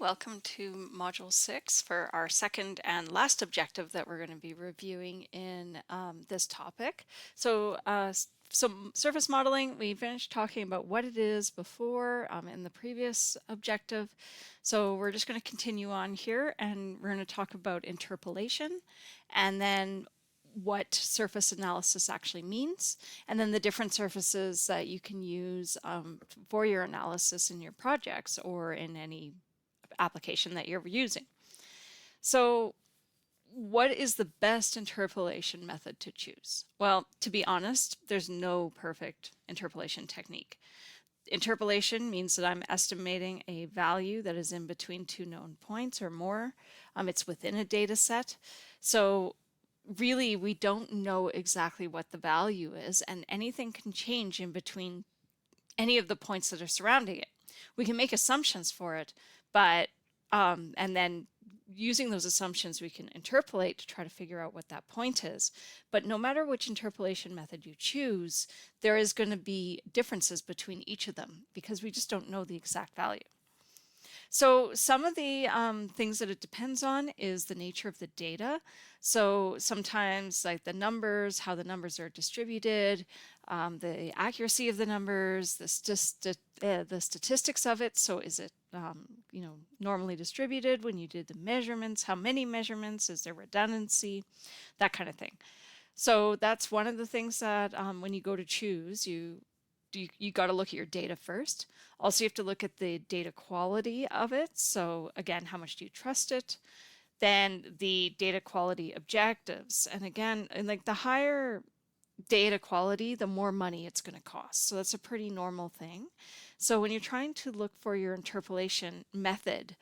Welcome to Module 6 for our second and last objective that we're going to be reviewing in this topic. Some surface modeling, we finished talking about what it is before in the previous objective. So we're just going to continue on here and we're going to talk about interpolation and then what surface analysis actually means, and then the different surfaces that you can use for your analysis in your projects or in any application that you're using. So what is the best interpolation method to choose? Well, to be honest, there's no perfect interpolation technique. Interpolation means that I'm estimating a value that is in between two known points or more. It's within a data set. So really, we don't know exactly what the value is, and anything can change in between any of the points that are surrounding it. We can make assumptions for it, but and then using those assumptions we can interpolate to try to figure out what that point is. But no matter which interpolation method you choose, there is going to be differences between each of them because we just don't know the exact value. So some of the things that it depends on is the nature of the data. So sometimes like the numbers, how the numbers are distributed, the accuracy of the numbers, the statistics of it. So is it normally distributed when you did the measurements? How many measurements? Is there redundancy? That kind of thing. So that's one of the things that when you go to choose, you got to look at your data first. Also, you have to look at the data quality of it. So again, how much do you trust it? Then the data quality objectives. And again, like the higher data quality, the more money it's going to cost. So that's a pretty normal thing. So when you're trying to look for your interpolation method,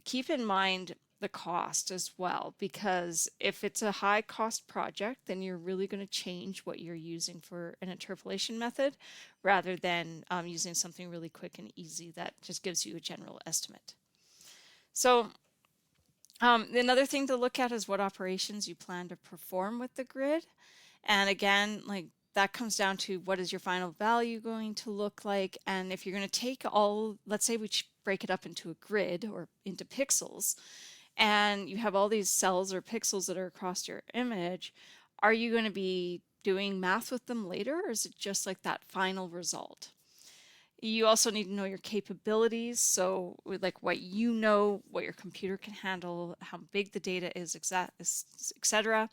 keep in mind the cost as well, because if it's a high cost project, then you're really going to change what you're using for an interpolation method rather than using something really quick and easy that just gives you a general estimate. So another thing to look at is what operations you plan to perform with the grid. And again, like that comes down to what is your final value going to look like. And if you're going to take all, let's say we break it up into a grid or into pixels, and you have all these cells or pixels that are across your image, are you going to be doing math with them later, or is it just like that final result? You also need to know your capabilities, so like what you know, what your computer can handle, how big the data is, etc.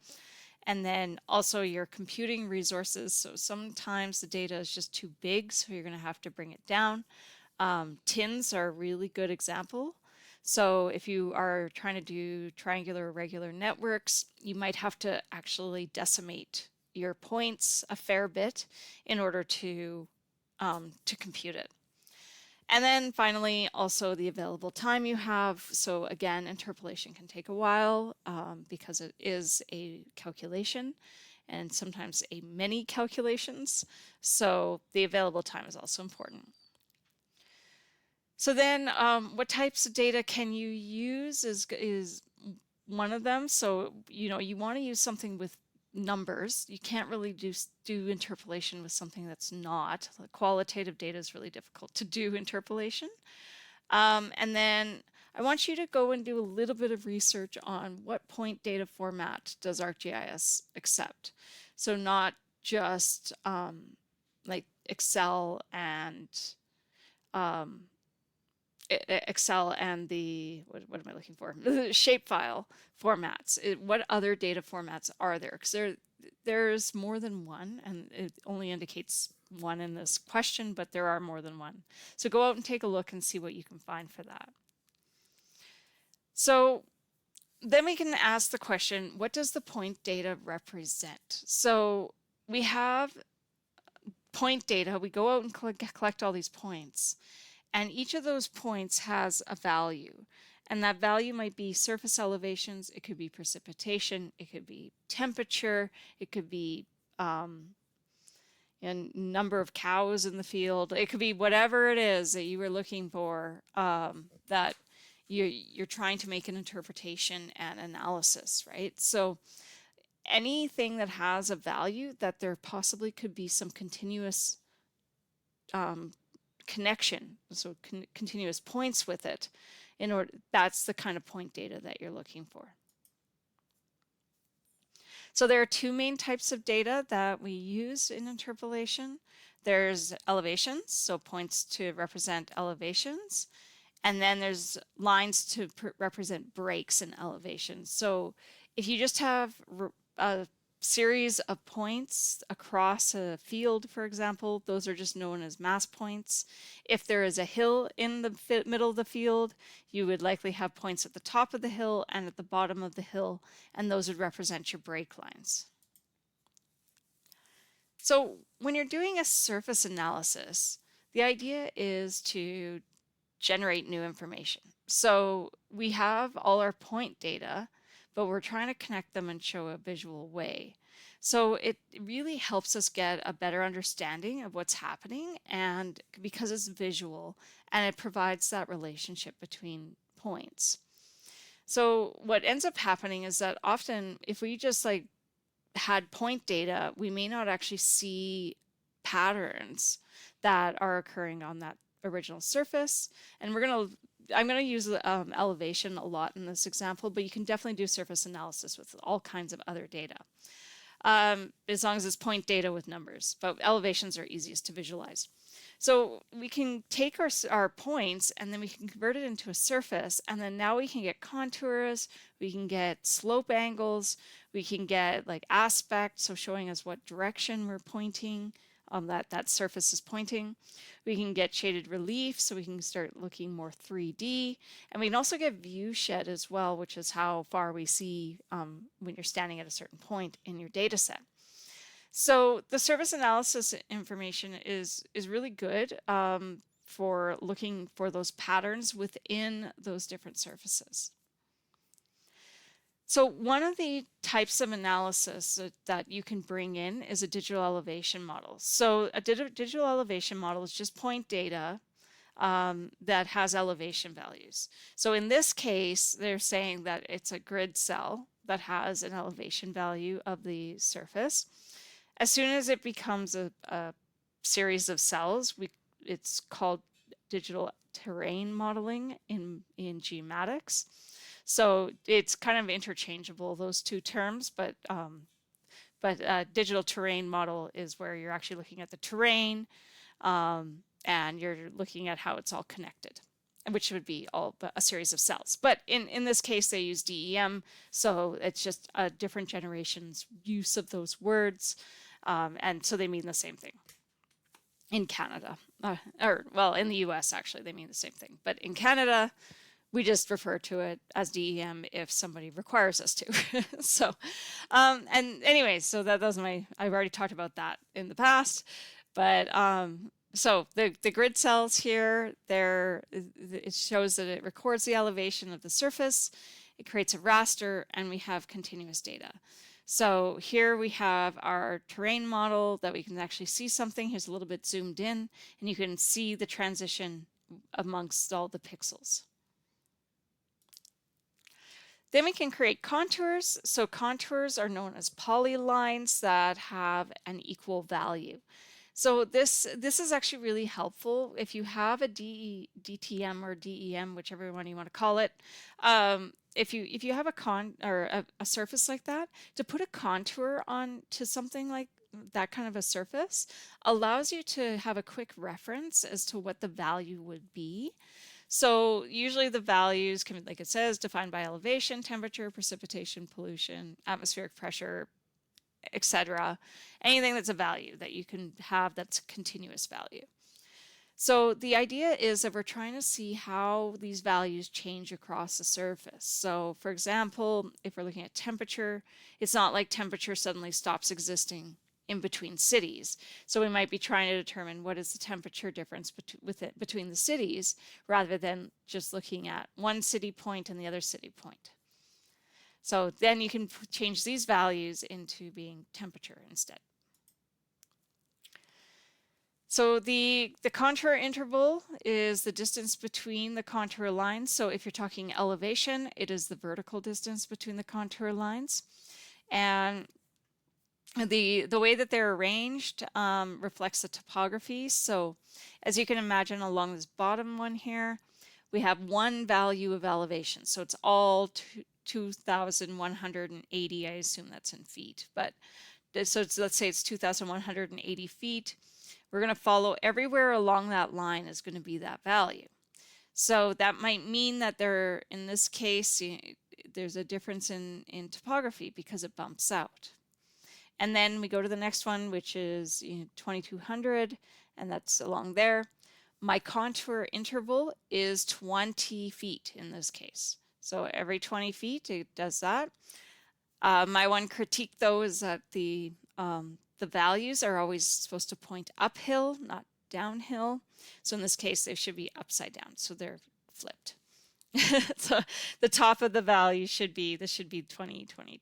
And then also your computing resources. So sometimes the data is just too big, so you're going to have to bring it down. Tins are a really good example. So if you are trying to do triangular or regular networks, you might have to actually decimate your points a fair bit in order to compute it. And then finally, also the available time you have. So again, interpolation can take a while because it is a calculation and sometimes a many calculations. So the available time is also important. So then what types of data can you use is one of them. So, you want to use something with numbers. You can't really do interpolation with something that's not. Qualitative data is really difficult to do interpolation. And then I want you to go and do a little bit of research on what point data format does ArcGIS accept. So not just like Excel and the, what am I looking for? The shapefile formats. What other data formats are there? Because there's more than one, and it only indicates one in this question, but there are more than one. So go out and take a look and see what you can find for that. So then we can ask the question, what does the point data represent? So we have point data. We go out and collect all these points. And each of those points has a value. And that value might be surface elevations, it could be precipitation, it could be temperature, it could be number of cows in the field, it could be whatever it is that you were looking for that you're trying to make an interpretation and analysis, right? So anything that has a value that there possibly could be some continuous connection, so continuous points with it, That's the kind of point data that you're looking for. So there are two main types of data that we use in interpolation. There's elevations, so points to represent elevations, and then there's lines to represent breaks in elevations. So if you just have a series of points across a field, for example, those are just known as mass points. If there is a hill in the middle of the field, you would likely have points at the top of the hill and at the bottom of the hill, and those would represent your break lines. So when you're doing a surface analysis, the idea is to generate new information. So we have all our point data, but we're trying to connect them and show a visual way. So it really helps us get a better understanding of what's happening, and because it's visual and it provides that relationship between points. So what ends up happening is that often if we just like had point data, we may not actually see patterns that are occurring on that original surface. And I'm going to use elevation a lot in this example, but you can definitely do surface analysis with all kinds of other data, as long as it's point data with numbers, but elevations are easiest to visualize. So we can take our points and then we can convert it into a surface, and then now we can get contours, we can get slope angles, we can get like aspect, so showing us what direction we're pointing, that surface is pointing. We can get shaded relief, so we can start looking more 3D, and we can also get viewshed as well, which is how far we see when you're standing at a certain point in your data set. So the surface analysis information is really good for looking for those patterns within those different surfaces. So one of the types of analysis that you can bring in is a digital elevation model. So a digital elevation model is just point data that has elevation values. So in this case, they're saying that it's a grid cell that has an elevation value of the surface. As soon as it becomes a series of cells, it's called digital terrain modeling in geomatics. So it's kind of interchangeable, those two terms, but digital terrain model is where you're actually looking at the terrain and you're looking at how it's all connected, which would be all a series of cells. But in this case, they use DEM, so it's just a different generation's use of those words, and so they mean the same thing. In Canada, in the US actually, they mean the same thing. But in Canada, we just refer to it as DEM if somebody requires us to. So, and anyway, so that's I've already talked about that in the past, but so the grid cells here, it shows that it records the elevation of the surface, it creates a raster, and we have continuous data. So here we have our terrain model that we can actually see something. Here's a little bit zoomed in, and you can see the transition amongst all the pixels. Then we can create contours. So contours are known as polylines that have an equal value. So this is actually really helpful if you have a DTM or DEM, whichever one you want to call it. If you have a surface like that, to put a contour on to something like that kind of a surface allows you to have a quick reference as to what the value would be. So usually the values can, like it says, defined by elevation, temperature, precipitation, pollution, atmospheric pressure, etc. Anything that's a value that you can have that's a continuous value. So the idea is that we're trying to see how these values change across the surface. So for example, if we're looking at temperature, it's not like temperature suddenly stops existing in between cities. So we might be trying to determine what is the temperature difference between the cities rather than just looking at one city point and the other city point. So then you can change these values into being temperature instead. So the contour interval is the distance between the contour lines. So if you're talking elevation, it is the vertical distance between the contour lines. And the way that they're arranged reflects the topography. So as you can imagine along this bottom one here, we have one value of elevation. So it's all 2,180, I assume that's in feet, but so let's say it's 2,180 feet. We're going to follow everywhere along that line is going to be that value. So that might mean that in this case, there's a difference in topography because it bumps out. And then we go to the next one, which is 2,200, and that's along there. My contour interval is 20 feet in this case. So every 20 feet, it does that. My one critique, though, is that the values are always supposed to point uphill, not downhill. So in this case, they should be upside down, so they're flipped. So the top of the value should be, this should be 2020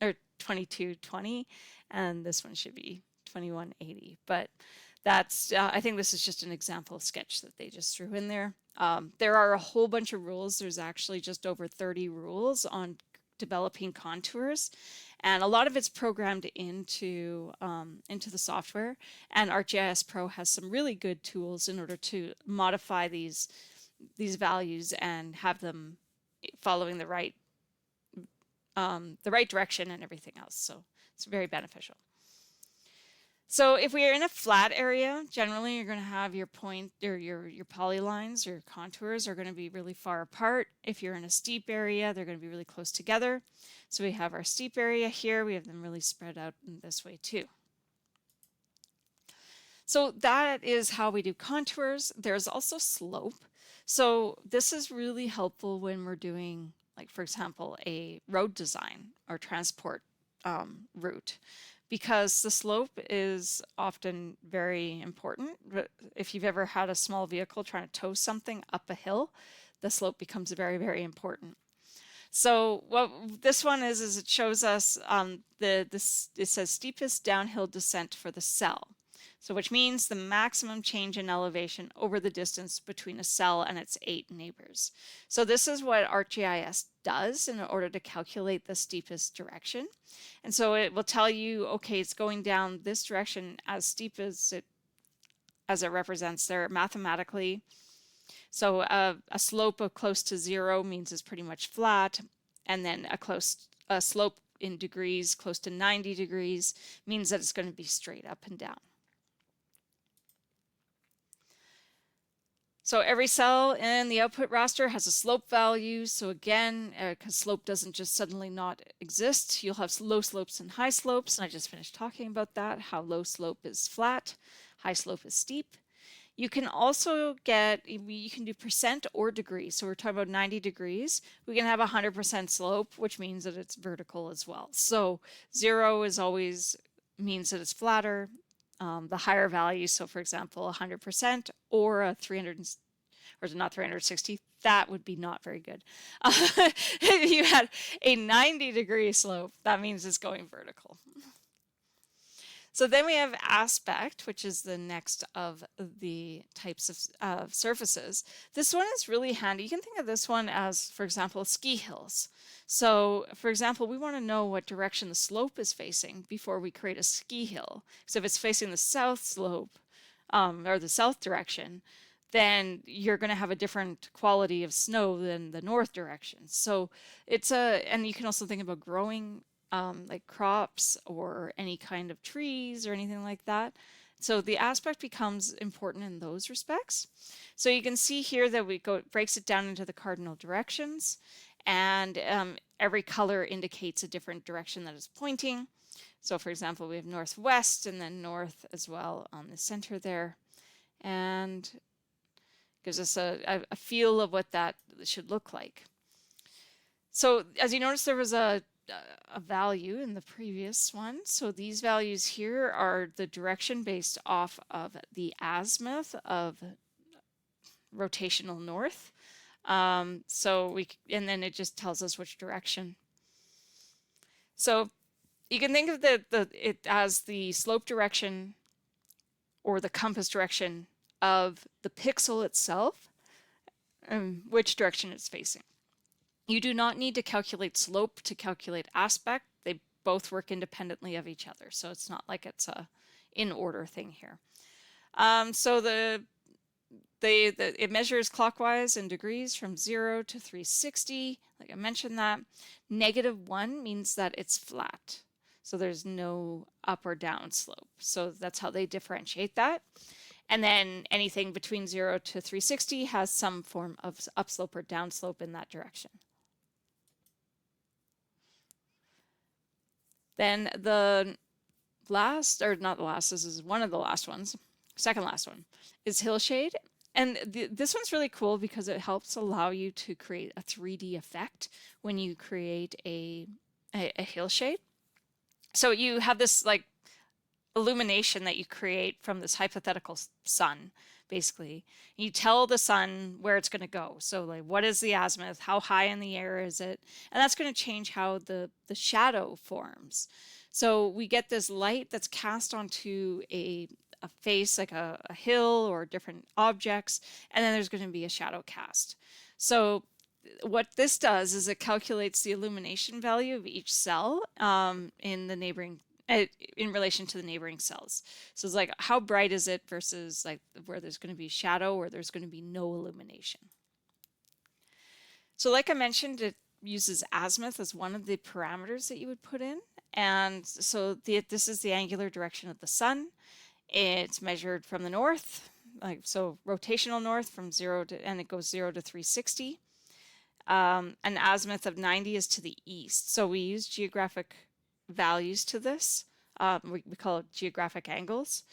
or 2220, and this one should be 2180. But that's, I think this is just an example sketch that they just threw in there. There are a whole bunch of rules. There's actually just over 30 rules on developing contours, and a lot of it's programmed into the software, and ArcGIS Pro has some really good tools in order to modify these values and have them following the right direction and everything else. So it's very beneficial. So if we are in a flat area, generally you're going to have your point or your polylines, your contours are going to be really far apart. If you're in a steep area, they're going to be really close together. So we have our steep area here, we have them really spread out in this way too. So that is how we do contours. There's also slope. So this is really helpful when we're doing, like, for example, a road design or transport route, because the slope is often very important. If you've ever had a small vehicle trying to tow something up a hill, the slope becomes very, very important. So what this one is it shows us it says steepest downhill descent for the cell. So which means the maximum change in elevation over the distance between a cell and its 8 neighbors. So this is what ArcGIS does in order to calculate the steepest direction. And so it will tell you, okay, it's going down this direction as steep as it represents there mathematically. So a slope of close to 0 means it's pretty much flat, and then a slope in degrees close to 90 degrees means that it's going to be straight up and down. So every cell in the output raster has a slope value. So again, because slope doesn't just suddenly not exist, you'll have low slopes and high slopes. And I just finished talking about that, how low slope is flat, high slope is steep. You can also you can do percent or degree. So we're talking about 90 degrees. We can have 100% slope, which means that it's vertical as well. So 0 is always means that it's flatter. The higher value, so for example, 100% or a 300, or not 360, that would be not very good. If you had a 90-degree slope, that means it's going vertical. So then we have aspect, which is the next of the types of surfaces. This one is really handy. You can think of this one as, for example, ski hills. So, for example, we want to know what direction the slope is facing before we create a ski hill. So if it's facing the south slope or the south direction, then you're going to have a different quality of snow than the north direction. So and you can also think about growing like crops or any kind of trees or anything like that. So the aspect becomes important in those respects. So you can see here that it breaks it down into the cardinal directions, and every color indicates a different direction that it's pointing. So for example, we have northwest and then north as well on the center there, and gives us a feel of what that should look like. So as you notice, there was a value in the previous one. So these values here are the direction based off of the azimuth of rotational north. And then it just tells us which direction. So you can think of it as the slope direction or the compass direction of the pixel itself and which direction it's facing. You do not need to calculate slope to calculate aspect. They both work independently of each other. So it's not like it's a in order thing here. So it measures clockwise in degrees from 0 to 360. Like I mentioned that. -1 means that it's flat. So there's no up or down slope. So that's how they differentiate that. And then anything between 0 to 360 has some form of upslope or downslope in that direction. Then the last, or not the last, this is one of the last ones, second last one, is Hillshade. And this one's really cool because it helps allow you to create a 3D effect when you create a hillshade. So you have this like illumination that you create from this hypothetical sun, basically. You tell the sun where it's going to go. So like, what is the azimuth? How high in the air is it? And that's going to change how the shadow forms. So we get this light that's cast onto a face, like a hill or different objects, and then there's going to be a shadow cast. So what this does is it calculates the illumination value of each cell in the neighboring in relation to the neighboring cells. So it's like, how bright is it versus like where there's going to be shadow or there's going to be no illumination. So like I mentioned, it uses azimuth as one of the parameters that you would put in. And so this is the angular direction of the sun. It's measured from the north, like so rotational north from 0 to, and it goes 0 to 360. An azimuth of 90 is to the east. So we use geographic values to this. We call it geographic angles.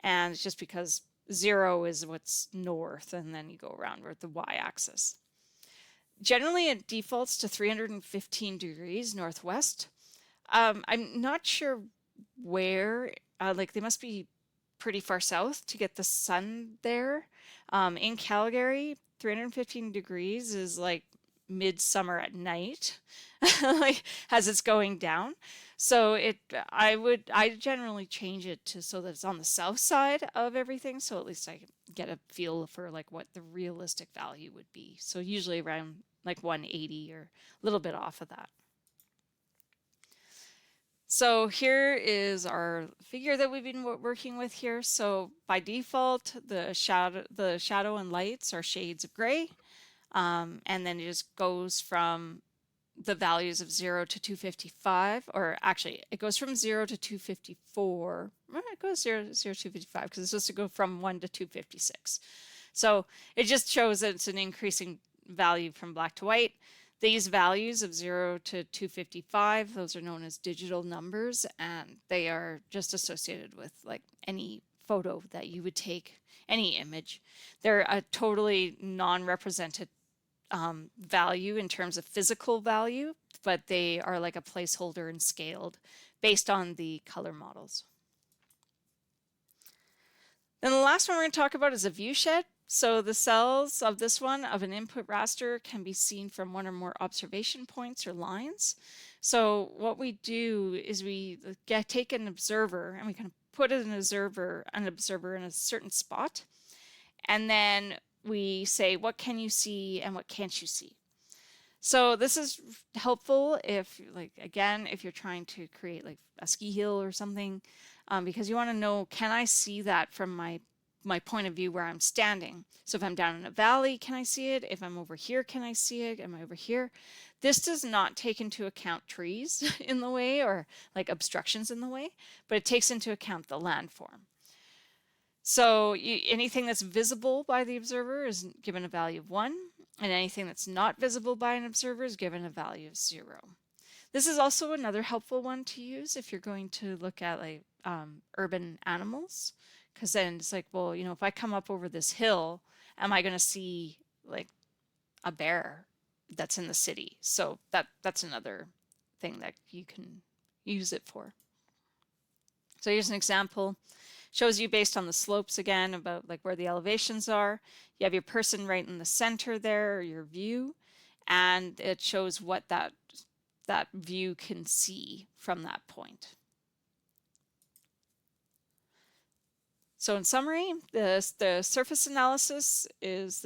And it's just because 0 is what's north, and then you go around with the y-axis. Generally, it defaults to 315 degrees northwest. I'm not sure where, like they must be pretty far south to get the sun there. In Calgary, 315 degrees is like midsummer at night, like as it's going down. So I generally change it to so that it's on the south side of everything. So at least I can get a feel for like what the realistic value would be. So usually around like 180 or a little bit off of that. So here is our figure that we've been working with here. So by default, the shadow and lights are shades of gray. And then it just goes from the values of 0 to 255, or actually it goes from 0 to 254. It goes 0 to 255 because it's supposed to go from 1 to 256. So it just shows that it's an increasing value from black to white. These values of 0 to 255, those are known as digital numbers, and they are just associated with like any photo that you would take, any image. They're a totally non-represented value in terms of physical value, but they are like a placeholder and scaled based on the color models. Then the last one we're going to talk about is a viewshed. So the cells of this one of an input raster can be seen from one or more observation points or lines. So what we do is we take an observer and we kind of put an observer in a certain spot, and then we say, what can you see and what can't you see? So this is helpful if, like, again, if you're trying to create like a ski hill or something, because you want to know, can I see that from my point of view where I'm standing? So if I'm down in a valley, can I see it? If I'm over here, can I see it? Am I over here? This does not take into account trees in the way or like obstructions in the way, but it takes into account the landform. So anything that's visible by the observer is given a value of 1, and anything that's not visible by an observer is given a value of 0. This is also another helpful one to use if you're going to look at like urban animals, because then it's like, well, you know, if I come up over this hill, am I going to see like a bear that's in the city? So that's another thing that you can use it for. So here's an example. Shows you based on the slopes again about like where the elevations are. You have your person right in the center there, or your view, and it shows what that view can see from that point. So in summary, the surface analysis is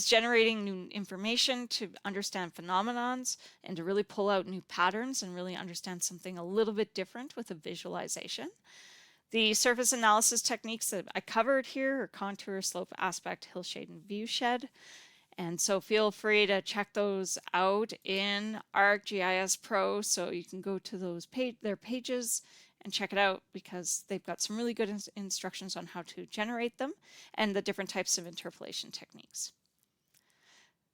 generating new information to understand phenomenons and to really pull out new patterns and really understand something a little bit different with a visualization. The surface analysis techniques that I covered here are contour, slope, aspect, hillshade, and viewshed. And so feel free to check those out in ArcGIS Pro, so you can go to their pages and check it out, because they've got some really good instructions on how to generate them and the different types of interpolation techniques.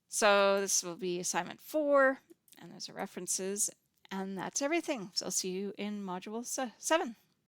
So this will be assignment 4, and there's references, and that's everything. So I'll see you in module 7.